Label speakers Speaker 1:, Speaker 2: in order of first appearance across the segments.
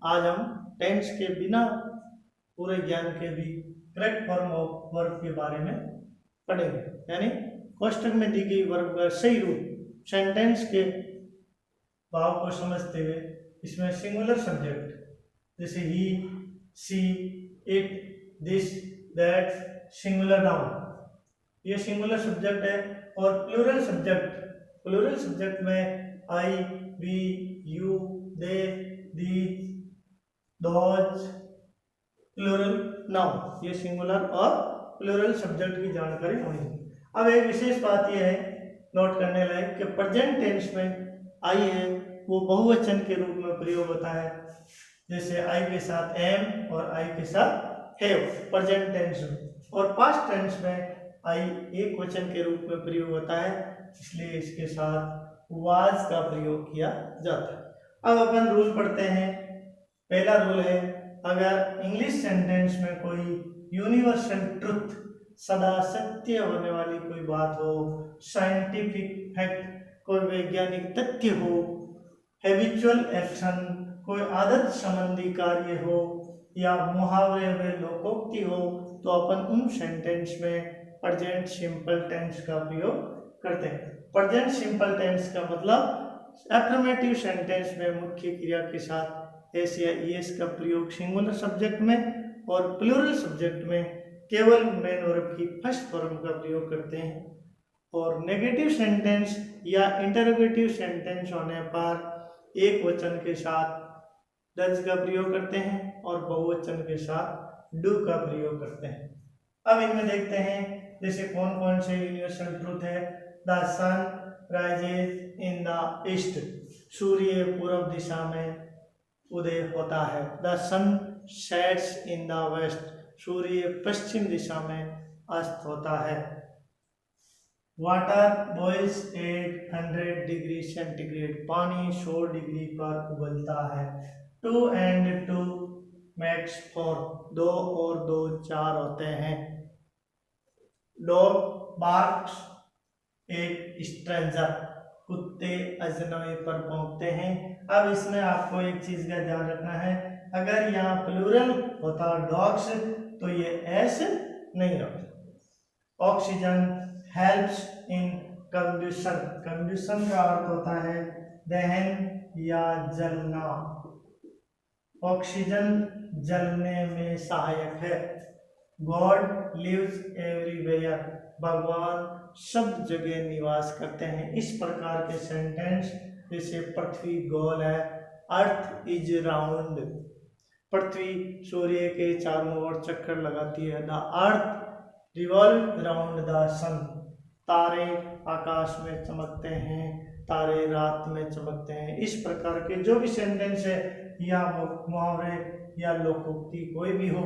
Speaker 1: आज हम टेंस के बिना पूरे ज्ञान के भी करेक्ट फॉर्म ऑफ वर्ब के बारे में पढ़ेंगे, यानी कोष्टक में दी गई वर्ब का सही रूप सेंटेंस के भाव को समझते हुए इसमें सिंगुलर सब्जेक्ट जैसे he, she, it, this, that, singular noun, ये सिंगुलर सब्जेक्ट है। और प्लूरल सब्जेक्ट में I, we, you, they, these, those, plural noun, ये सिंगुलर और प्लूरल सब्जेक्ट की जानकारी होनी है। अब एक विशेष बात यह है नोट करने लायक कि प्रेजेंट टेंस में आई है वो बहुवचन के रूप में प्रयोग होता है, जैसे आई के साथ एम और आई के साथ हैव प्रेजेंट टेंस में, और पास्ट टेंस में आई एक वचन के रूप में प्रयोग होता है, इसलिए इसके साथ वाज का प्रयोग किया जाता है। अब अपन रूल पढ़ते हैं। पहला रूल है, अगर इंग्लिश सेंटेंस में कोई यूनिवर्सल ट्रुथ, सदा सत्य होने वाली कोई बात हो, साइंटिफिक फैक्ट, कोई वैज्ञानिक तथ्य हो, हैबिचुअल एक्शन, कोई आदत संबंधी कार्य हो, या मुहावरे में लोकोक्ति हो, तो अपन उन सेंटेंस में प्रेजेंट सिंपल टेंस का प्रयोग करते हैं। प्रेजेंट सिंपल टेंस का मतलब एफर्मेटिव सेंटेंस में मुख्य क्रिया के साथ एस या ईएस का प्रयोग सिंगुलर सब्जेक्ट में, और प्लूरल सब्जेक्ट में केवल मेन वर्ब की फर्स्ट फॉर्म का प्रयोग करते हैं। और नेगेटिव सेंटेंस या इंटरोगेटिव सेंटेंस होने पर एक वचन के साथ डज का प्रयोग करते हैं और बहुवचन के साथ डू का प्रयोग करते हैं। अब इनमें देखते हैं जैसे कौन कौन से यूनिवर्सल ट्रूथ है। The sun rises in the east, सूर्य पूर्व दिशा में उदय होता है। The sun sets in the west, सूर्य पश्चिम दिशा में अस्त होता है। Water boils at 100 degree centigrade, पानी 100 डिग्री पर उबलता है। 2 and 2 makes 4, 2 और 2 4 होते हैं। डॉग बार्क्स एट स्ट्रेंजर, कुत्ते अजनबी पर भौंकते हैं। अब इसमें आपको एक चीज का ध्यान रखना है, अगर यहाँ प्लूरल होता डॉग्स तो ये एस नहीं होता। Oxygen helps in combustion, combustion का अर्थ होता है दहन या जलना, ऑक्सीजन जलने में सहायक है। गॉड लिव्स एवरीवेयर, भगवान सब जगह निवास करते हैं। इस प्रकार के सेंटेंस जैसे पृथ्वी गोल है, अर्थ इज राउंड, पृथ्वी सूर्य के चारों ओर चक्कर लगाती है। The earth revolve around the sun, तारे आकाश में चमकते हैं, तारे रात में चमकते हैं। इस प्रकार के जो भी सेंटेंस है या मुहावरे या लोकोक्ति कोई भी हो,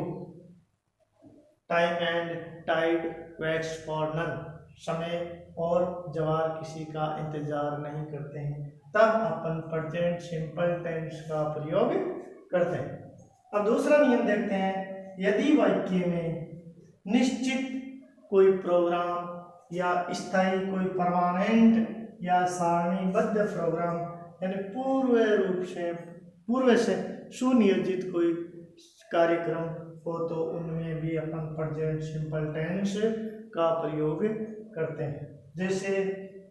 Speaker 1: time and tide waits for none, समय और जवार किसी का इंतजार नहीं करते हैं, तब अपन प्रेजेंट सिंपल टेंस का प्रयोग करते हैं। अब दूसरा नियम देखते हैं, यदि वाक्य में निश्चित कोई प्रोग्राम या स्थायी कोई परमानेंट या सारणीबद्ध प्रोग्राम यानी पूर्व से सुनियोजित कोई कार्यक्रम हो तो उनमें भी अपन प्रेजेंट सिंपल टेंस का प्रयोग करते हैं। जैसे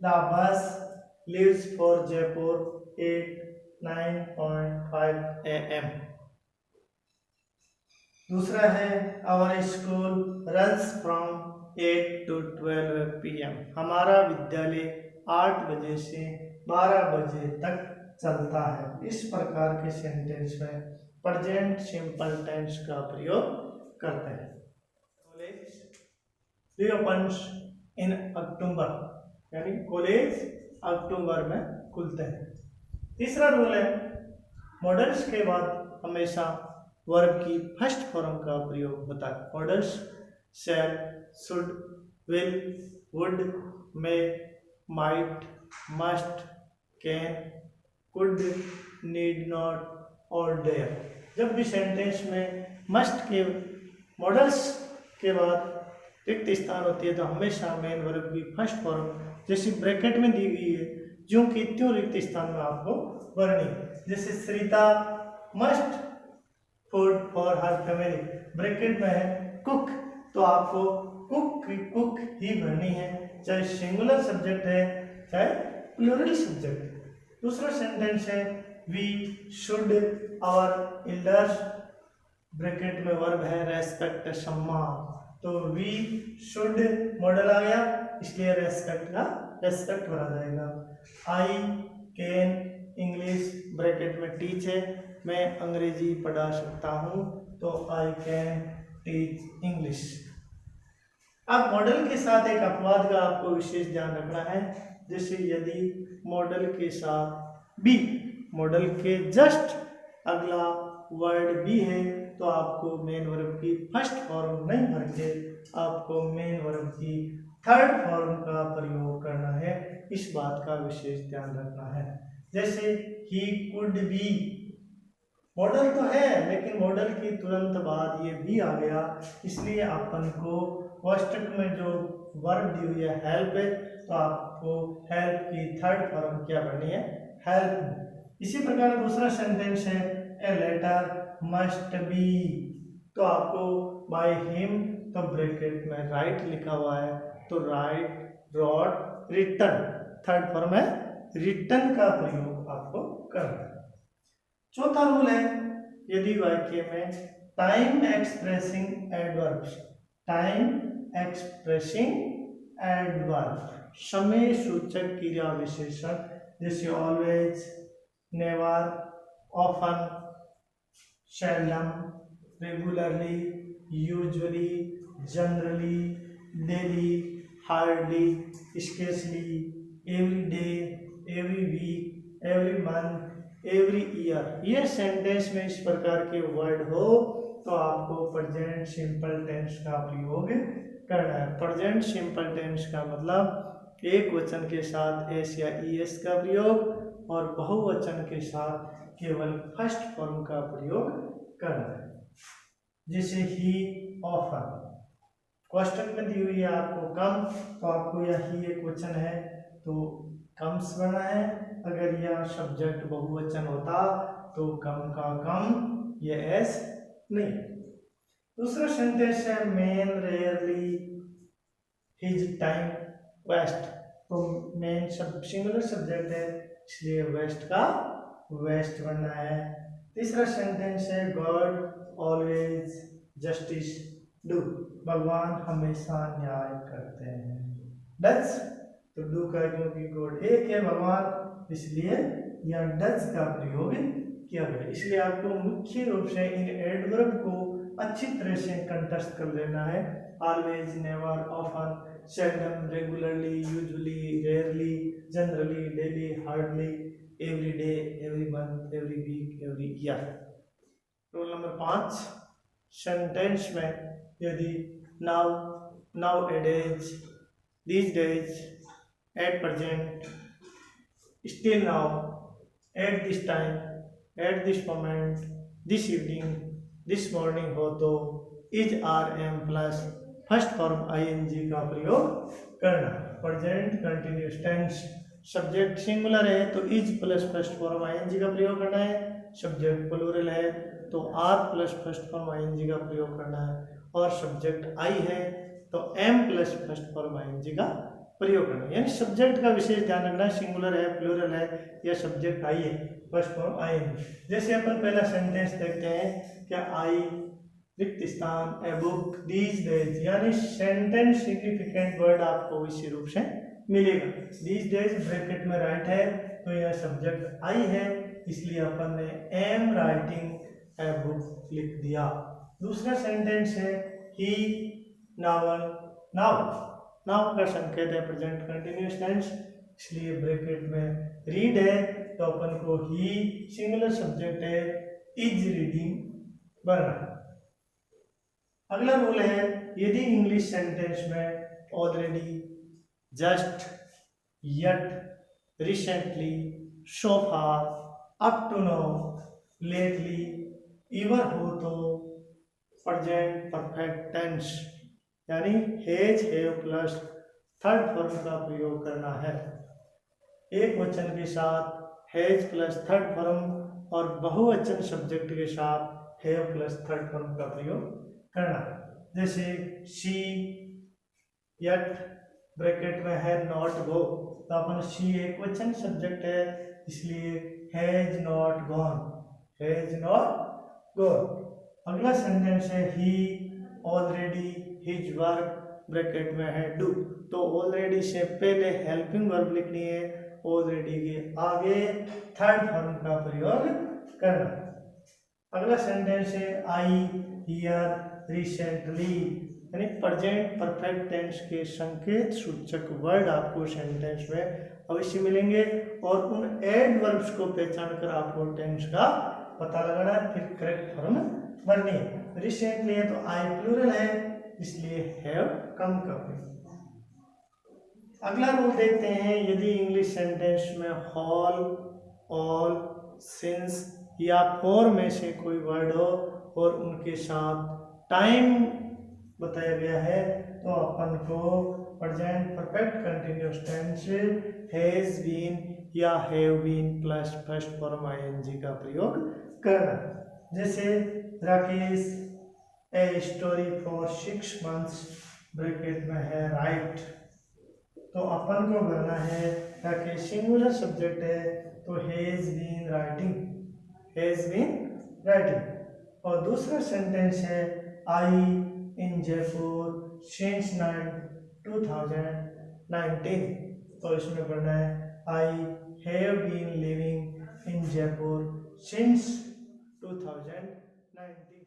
Speaker 1: the bus leaves for Jaipur at 9:05 AM। दूसरा है our school runs from 8 to 12 PM, हमारा विद्यालय 8 बजे से 12 बजे तक चलता है। इस प्रकार के सेंटेंस में प्रेजेंट सिंपल टेंस का प्रयोग करते हैं। कॉलेज रीओपन्स इन अक्टूबर, यानी कॉलेज अक्टूबर में खुलते हैं। तीसरा रूल है, मॉडल्स के बाद हमेशा वर्ब की फर्स्ट फॉर्म का प्रयोग होता है। Modals shall, should, will, would, may, might, must, can, could, need not और डेयर। जब भी सेंटेंस में मस्ट के मॉडल्स के बाद रिक्त स्थान होती है तो हमेशा मेन वर्ब की फर्स्ट फॉर्म जैसी ब्रैकेट में दी गई है जो कि त्यों रिक्त स्थान में आपको भरनी। जैसे Shrita must food for her family, bracket में है कुक, तो आपको कुक ही भरनी है, चाहे सिंगुलर सब्जेक्ट है चाहे प्लूरल सब्जेक्ट। दूसरा सेंटेंस है we should our elders, bracket में वर्ब है रेस्पेक्ट सम्मान, तो वी शुड मॉडल आ गया इसलिए रेस्पेक्ट भरा जाएगा। आई कैन इंग्लिश, ब्रैकेट में टीच है, मैं अंग्रेजी पढ़ा सकता हूँ, तो आई कैन टीच इंग्लिश। अब मॉडल के साथ एक अपवाद का आपको विशेष ध्यान रखना है, जैसे यदि मॉडल के साथ बी, मॉडल के जस्ट अगला वर्ड बी है, तो आपको मेन वर्ब की फर्स्ट फॉर्म नहीं भर के आपको मेन वर्ब की थर्ड फॉर्म का प्रयोग करना है, इस बात का विशेष ध्यान रखना है। जैसे ही कुड बी, मॉडल तो है लेकिन मॉडल की तुरंत बाद ये भी आ गया, इसलिए अपन को कोष्टक में जो वर्ब दी हुई है हेल्प है, तो आपको हेल्प की थर्ड फॉर्म क्या बननी है, हेल्प। इसी प्रकार दूसरा सेंटेंस है ए लेटर मस्ट बी, तो आपको बाय हिम, तो ब्रैकेट में राइट लिखा हुआ है, तो write wrote written, third form है रिटन का प्रयोग आपको करना है। चौथा रूल है यदि वाक्य में time expressing adverbs, time expressing adverb, समय सूचक क्रिया विशेषण, जैसे always, never, often, seldom, regularly, usually, generally, daily, hardly, scarcely, every day, every week, every month, every year, ये सेंटेंस में इस प्रकार के वर्ड हो तो आपको प्रेजेंट सिंपल टेंस का प्रयोग करना है। प्रेजेंट सिंपल टेंस का मतलब एक वचन के साथ एस या ईएस का प्रयोग और बहुवचन के साथ केवल फर्स्ट फॉर्म का प्रयोग करना है। जैसे ही, ऑफन, क्वेश्चन में दी हुई है आपको कम, तो आपको यह ही एक वचन है तो कम्स बना है, अगर यह सब्जेक्ट बहुवचन होता तो कम का कम, ये एस नहीं। दूसरा सेंटेंस है man rarely his time waste, तो मैन सब सिंगुलर सब्जेक्ट है इसलिए वेस्ट का वेस्ट बनना है। तीसरा सेंटेंस है गॉड ऑलवेज जस्टिस डू, भगवान हमेशा न्याय करते हैं। डच, तो डू का क्योंकि गॉड एक है भगवान इसलिए यह डच का प्रयोग किया गया, इसलिए आपको मुख्य रूप से इन एडवर्ब को अच्छी तरह से कंठस्थ कर लेना है। Always, never, often, seldom, regularly, usually, rarely, generally, daily, hardly, every day, every month, every week, every year. Rule number 5, sentence में यदि now, nowadays, these days, at present, still now, at this time, at this moment, this evening, this morning हो तो is are am plus first form ING का प्रयोग करना। Present continuous tense, subject singular है तो is plus first form ING का प्रयोग करना है, सब्जेक्ट प्लूरल है तो are plus first form ING का प्रयोग करना है, और सब्जेक्ट आई है तो am plus first form ING का प्रयोग करना है। यानी सब्जेक्ट का विशेष ध्यान रखना है, सिंगुलर है, प्लूरल है या सब्जेक्ट आई है, फर्स्ट फॉर्म आईएनजी। जैसे अपन पहला सेंटेंस देखते हैं, क्या आई रिक्त स्थान ए बुक दीज डेज, यानी सेंटेंस सिग्निफिकेंट वर्ड आपको इसी रूप से मिलेगा। दीज डेज ब्रैकेट में राइट है तो यह सब्जेक्ट आई है इसलिए अपन ने एम राइटिंग ए बुक लिख दिया। दूसरा सेंटेंस है ही नावल, नाउ का संकेत है प्रेजेंट कंटिन्यूअस टेंस इसलिए ब्रैकेट में रीड है तो अपन को ही सिंगुलर सब्जेक्ट है इज रीडिंग बनना। अगला रूल है यदि इंग्लिश सेंटेंस में already, just, yet, recently, so far, up to now, lately, ever हो तो प्रेजेंट परफेक्ट टेंस यानी has, have plus third form का प्रयोग करना है। एक वचन के साथ हैज प्लस थर्ड फॉर्म और बहुवचन सब्जेक्ट के साथ हैव प्लस थर्ड फॉर्म का प्रयोग करना। जैसे शी यट ब्रैकेट में है नॉट गो, तो अपन शी एक वचन सब्जेक्ट है, इसलिए has not gone, has not gone. अगला सेंटेंस है ही ऑलरेडी हिज वर्क ब्रैकेट में है डू, तो ऑलरेडी से पहले हेल्पिंग वर्ब लिखनी है, ऑलरेडी के आगे थर्ड फॉर्म का प्रयोग करना। अगला सेंटेंस है आई हियर रिसेंटली, यानी प्रेजेंट परफेक्ट टेंस के संकेत सूचक वर्ड आपको सेंटेंस में अवश्य मिलेंगे, और उन एड वर्ब्स को पहचान कर आपको टेंस का पता लगाना है, फिर करेक्ट फॉर्म भरनी है। रिसेंटली है तो आई प्लूरल है, इसलिए हैव कम का प्रयोग। अगला रूल देखते हैं, यदि इंग्लिश सेंटेंस में हॉल, ऑल, सिंस या फॉर में से कोई वर्ड हो और उनके साथ टाइम बताया गया है, तो अपन को present perfect continuous tense has been या have been plus first form ING का प्रयोग करना। जैसे Rakesh a story for 6 months bracket में है राइट, तो अपन को करना है राकेश सिंगुलर सब्जेक्ट है, तो has been writing, has been writing. और दूसरा सेंटेंस है आई इन जयपुर सिंस 2019, तो इसमें पढ़ना है I have been living in Jaipur since 2019।